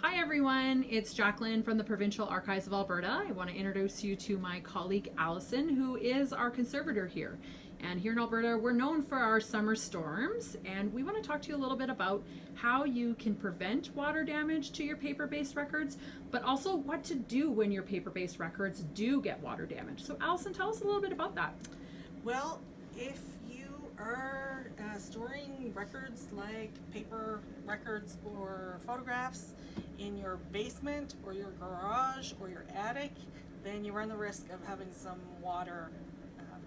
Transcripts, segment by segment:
Hi everyone, it's Jacqueline from the Provincial Archives of Alberta. I want to introduce you to my colleague Allison, who is our conservator here. And here in Alberta, we're known for our summer storms, and we want to talk to you a little bit about how you can prevent water damage to your paper-based records, but also what to do when your paper-based records do get water damage. So Allison, tell us a little bit about that. Well, if you are storing records like paper records or photographs in your basement or your garage or your attic, then you run the risk of having some water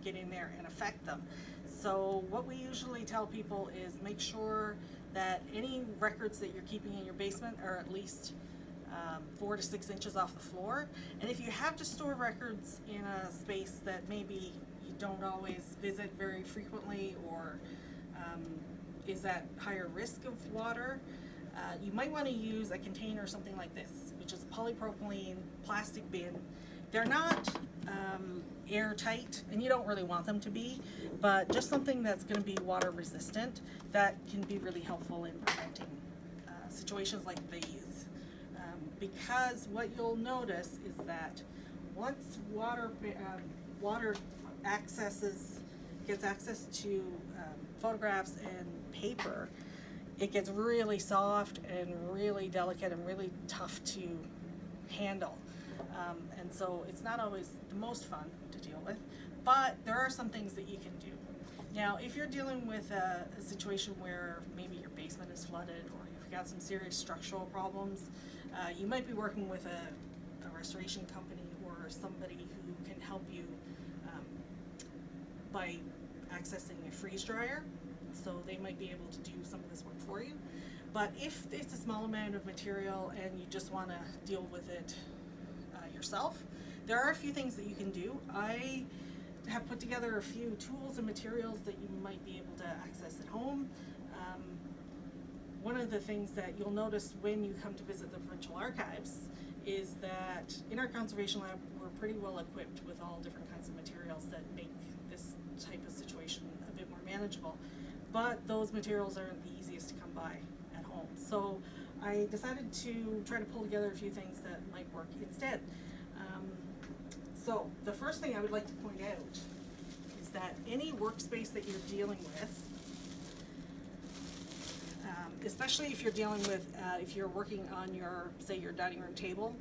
get in there and affect them. So what we usually tell people is make sure that any records that you're keeping in your basement are at least 4 to 6 inches off the floor. And if you have to store records in a space that maybe you don't always visit very frequently or is at higher risk of water, you might want to use a container or something like this, which is a polypropylene plastic bin. They're not airtight, and you don't really want them to be, but just something that's going to be water resistant that can be really helpful in preventing situations like these. Because what you'll notice is that once water gets access to photographs and paper, it gets really soft and really delicate and really tough to handle. And so it's not always the most fun to deal with, but there are some things that you can do. Now, if you're dealing with a situation where maybe your basement is flooded or you've got some serious structural problems, you might be working with a restoration company or somebody who can help you by accessing a freeze dryer. So they might be able to do some of this work for you. But if it's a small amount of material and you just want to deal with it yourself, there are a few things that you can do. I have put together a few tools and materials that you might be able to access at home. One of the things that you'll notice when you come to visit the Provincial Archives is that in our conservation lab we're pretty well equipped with all different kinds of materials that make this type of situation a bit more manageable. But those materials aren't the easiest to come by at home. So I decided to try to pull together a few things that might work instead. So the first thing I would like to point out is that any workspace that you're dealing with, especially if you're dealing with, if you're working on your, say, your dining room table,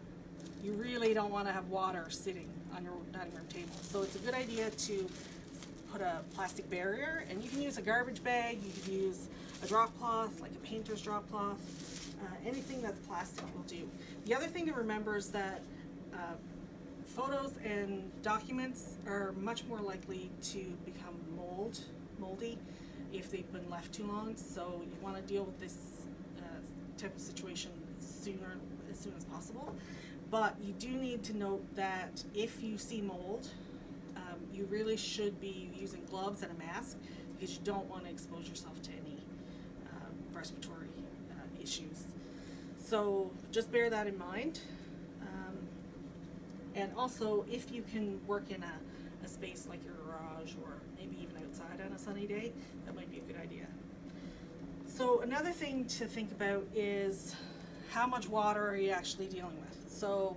you really don't want to have water sitting on your dining room table. So it's a good idea to put a plastic barrier, and you can use a garbage bag, you can use a drop cloth, like a painter's drop cloth, anything that's plastic will do. The other thing to remember is that photos and documents are much more likely to become moldy if they've been left too long, so you want to deal with this type of situation as soon as possible. But you do need to note that if you see mold, you really should be using gloves and a mask because you don't want to expose yourself to any respiratory issues. So just bear that in mind. And also, if you can work in a space like your garage or maybe even outside on a sunny day, that might be a good idea. So another thing to think about is how much water are you actually dealing with? So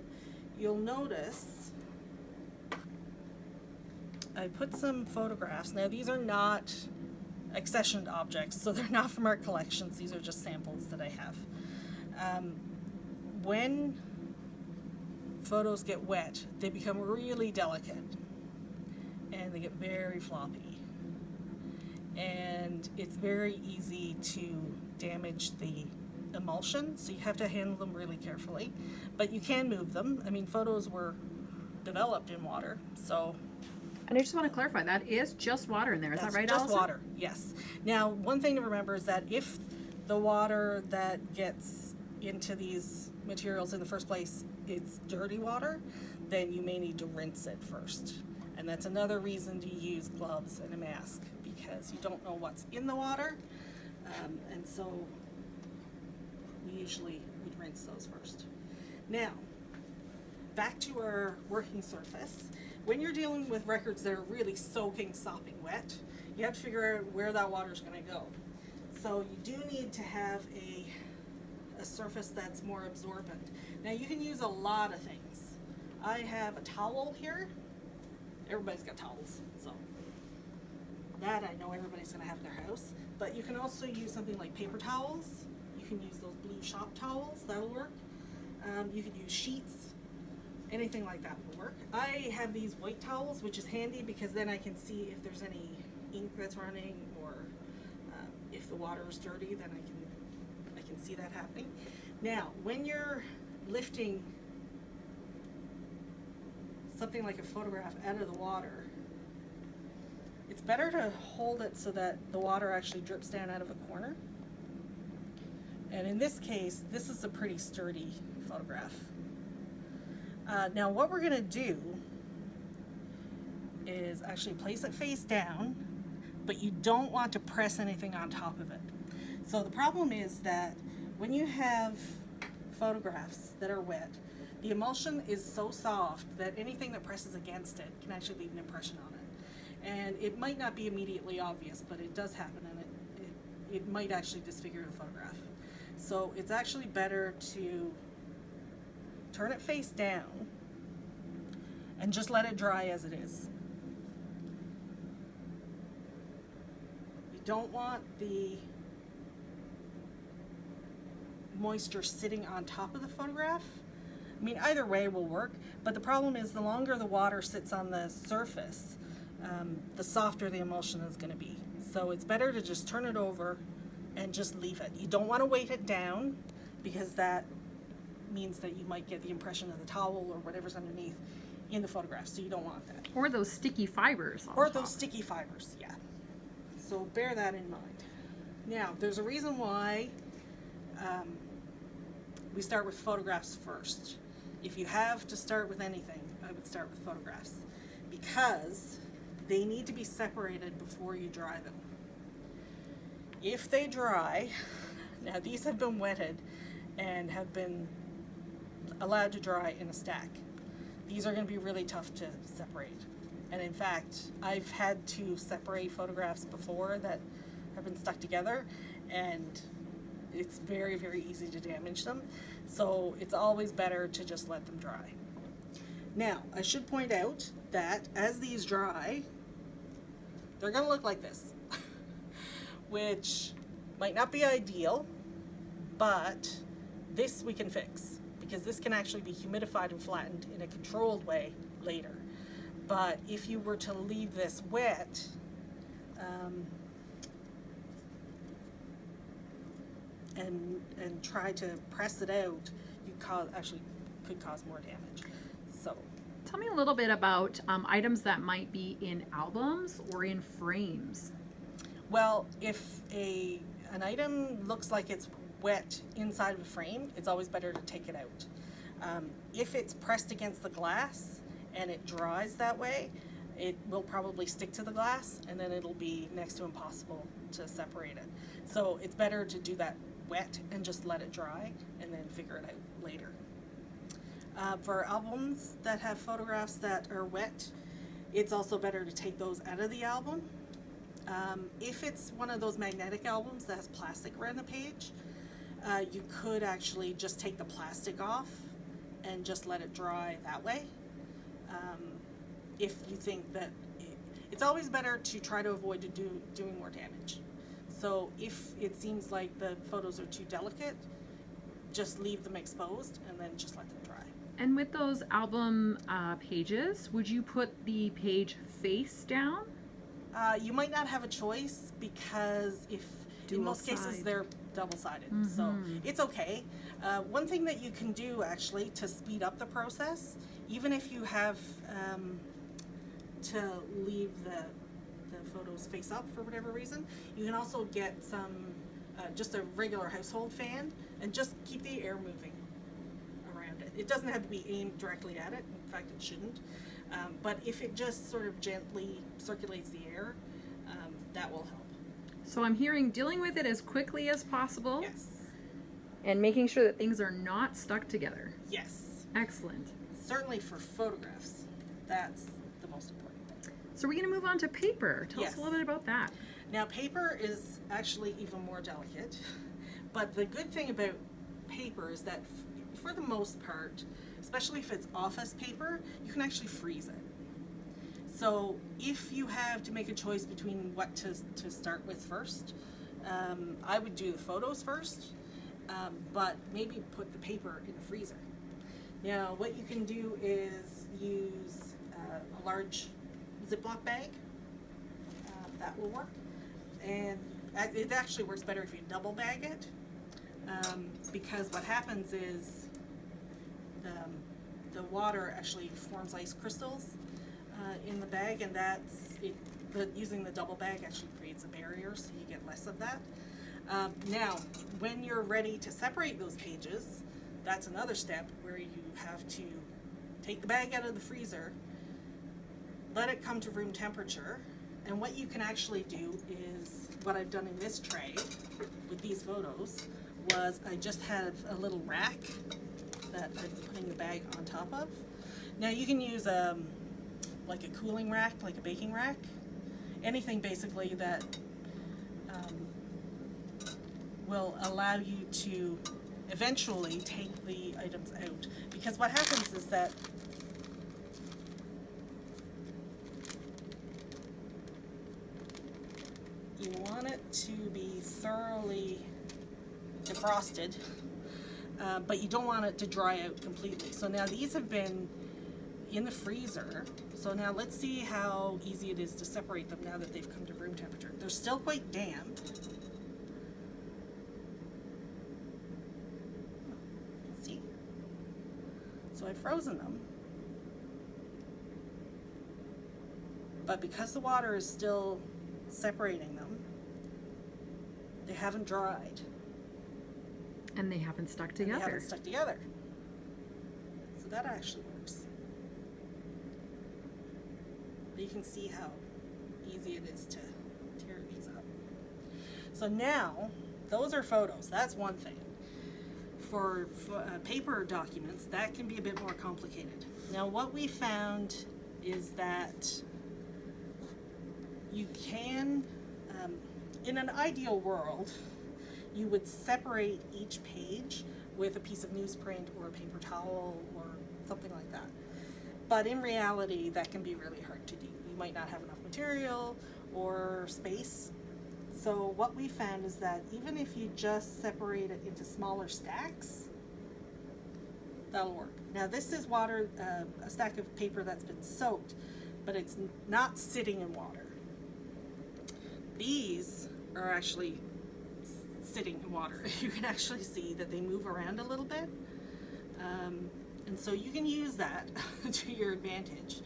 you'll notice I put some photographs. Now these are not accessioned objects, so they're not from our collections. These are just samples that I have. When photos get wet, they become really delicate and they get very floppy. And it's very easy to damage the emulsion, so you have to handle them really carefully. But you can move them. I mean, photos were developed in water, so. And I just want to clarify, that is just water in there, is that right, Just Allison? water, yes. Now, one thing to remember is that if the water that gets into these materials in the first place is dirty water, then you may need to rinse it first. And that's another reason to use gloves and a mask, because you don't know what's in the water, and so we usually would rinse those first. Now, back to our working surface. When you're dealing with records that are really soaking, sopping wet, you have to figure out where that water is going to go. So you do need to have a a surface that's more absorbent. Now you can use a lot of things. I have a towel here. Everybody's got towels, so that I know everybody's gonna have in their house. But you can also use something like paper towels. You can use those blue shop towels, that'll work. You can use sheets, anything like that will work. I have these white towels, which is handy because then I can see if there's any ink that's running, or if the water is dirty, then I can see that happening. Now, when you're lifting something like a photograph out of the water, it's better to hold it so that the water actually drips down out of a corner. And in this case, this is a pretty sturdy photograph. Now what we're gonna do is actually place it face down, but you don't want to press anything on top of it. So the problem is that when you have photographs that are wet, the emulsion is so soft that anything that presses against it can actually leave an impression on it. And it might not be immediately obvious, but it does happen, and it might actually disfigure the photograph. So it's actually better to turn it face down and just let it dry as it is. You don't want the moisture sitting on top of the photograph. I mean, either way will work, but the problem is the longer the water sits on the surface, the softer the emulsion is going to be. So it's better to just turn it over and just leave it. You don't want to weight it down, because that means that you might get the impression of the towel or whatever's underneath in the photograph, so you don't want that. Or those sticky fibers on Or top. those sticky fibers, yeah. So bear that in mind. Now, there's a reason why we start with photographs first. If you have to start with anything, I would start with photographs, because they need to be separated before you dry them. If they dry, now these have been wetted and have been allowed to dry in a stack. These are going to be really tough to separate. And in fact, I've had to separate photographs before that have been stuck together, and it's very, very easy to damage them. So it's always better to just let them dry. Now, I should point out that as these dry, they're going to look like this, which might not be ideal, but this we can fix, because this can actually be humidified and flattened in a controlled way later. But if you were to leave this wet, and try to press it out, you could cause more damage. So Tell me a little bit about items that might be in albums or in frames. well, if an item looks like it's wet inside of a frame, it's always better to take it out. If it's pressed against the glass and it dries that way, it will probably stick to the glass, and then it'll be next to impossible to separate it. So it's better to do that wet and just let it dry and then figure it out later. For albums that have photographs that are wet, it's also better to take those out of the album. If it's one of those magnetic albums that has plastic around the page, you could actually just take the plastic off and just let it dry that way. If you think that it's always better to try to avoid doing more damage. So if it seems like the photos are too delicate, just leave them exposed and then just let them dry. And with those album pages, would you put the page face down? You might not have a choice, because in most cases they're double-sided, so it's okay. One thing that you can do actually to speed up the process, even if you have to leave the photos face up for whatever reason, you can also get some just a regular household fan and just keep the air moving around it. It doesn't have to be aimed directly at it. In fact, it shouldn't. But if it just sort of gently circulates the air, that will help. So I'm hearing dealing with it as quickly as possible. Yes. And making sure that things are not stuck together. Yes. Excellent. Certainly for photographs, that's the most important thing. So we're going to move on to paper. Tell us Yes. a little bit about that. Now, paper is actually even more delicate, but the good thing about paper is that for the most part, especially if it's office paper, you can actually freeze it. So if you have to make a choice between what to start with first, I would do the photos first, but maybe put the paper in the freezer. Now, what you can do is use a large Ziploc bag. That will work. And it actually works better if you double bag it, because what happens is the water actually forms ice crystals in the bag, and that's it. Using the double bag actually creates a barrier, so you get less of that. Now, when you're ready to separate those pages, that's another step where you have to take the bag out of the freezer, let it come to room temperature, and what you can actually do is, what I've done in this tray with these photos was I just had a little rack that I'm putting the bag on top of. Now you can use like a cooling rack, like a baking rack, anything basically that will allow you to eventually take the items out. Because what happens is that you want it to be thoroughly defrosted, but you don't want it to dry out completely. So now these have been in the freezer. So now let's see how easy it is to separate them now that they've come to room temperature. They're still quite damp. See? So I've frozen them. But because the water is still separating them, they haven't dried. And they haven't stuck And together. they haven't stuck together. So that actually works. But you can see how easy it is to tear these up. So now, those are photos. That's one thing. For paper documents, that can be a bit more complicated. Now, what we found is that you can, in an ideal world, you would separate each page with a piece of newsprint or a paper towel or something like that. But in reality, that can be really hard to do. You might not have enough material or space. So what we found is that even if you just separate it into smaller stacks, that'll work. Now this is water, a stack of paper that's been soaked, but it's not sitting in water. These are actually sitting in water. You can actually see that they move around a little bit. And so you can use that to your advantage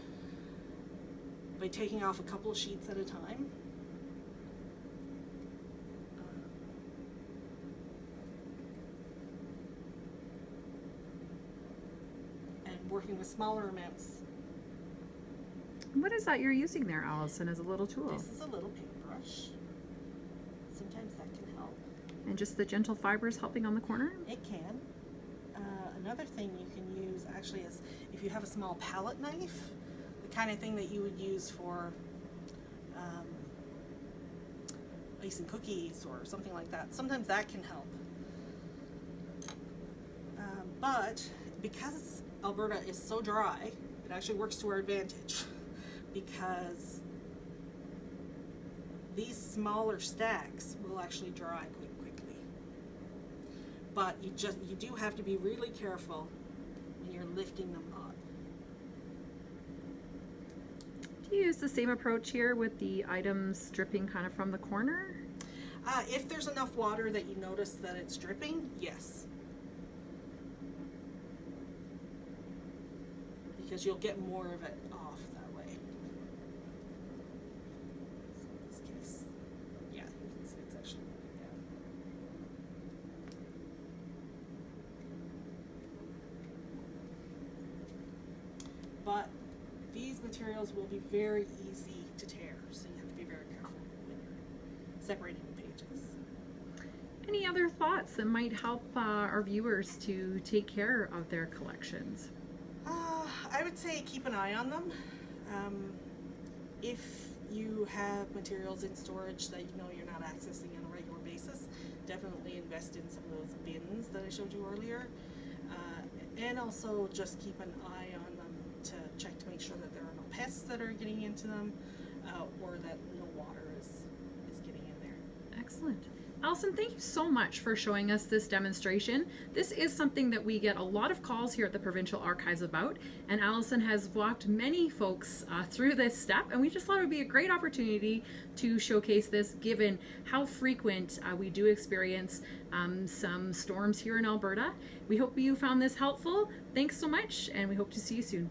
by taking off a couple of sheets at a time. And working with smaller amounts. What is that you're using there, Allison, as a little tool? This is a little paintbrush. Sometimes that can help. And just the gentle fibers helping on the corner? It can. Another thing you can use actually is if you have a small palette knife, the kind of thing that you would use for icing cookies or something like that. Sometimes that can help. But because Alberta is so dry, it actually works to our advantage because these smaller stacks will actually dry quite quickly. But you do have to be really careful when you're lifting them up. Do you use the same approach here with the items dripping kind of from the corner? If there's enough water that you notice that it's dripping, yes. Because you'll get more of it off that way. So in this case, yeah, you can see it's actually, yeah. But these materials will be very easy to tear, so you have to be very careful when you're separating the pages. Any other thoughts that might help our viewers to take care of their collections? I would say keep an eye on them. If you have materials in storage that you know you're not accessing on a regular basis, definitely invest in some of those bins that I showed you earlier. And also just keep an eye on them to check to make sure that there are no pests that are getting into them, or that no water is getting in there. Excellent. Allison, thank you so much for showing us this demonstration. This is something that we get a lot of calls here at the Provincial Archives about, and Allison has walked many folks through this step, and we just thought it would be a great opportunity to showcase this given how frequent we do experience some storms here in Alberta. We hope you found this helpful. Thanks so much, and we hope to see you soon.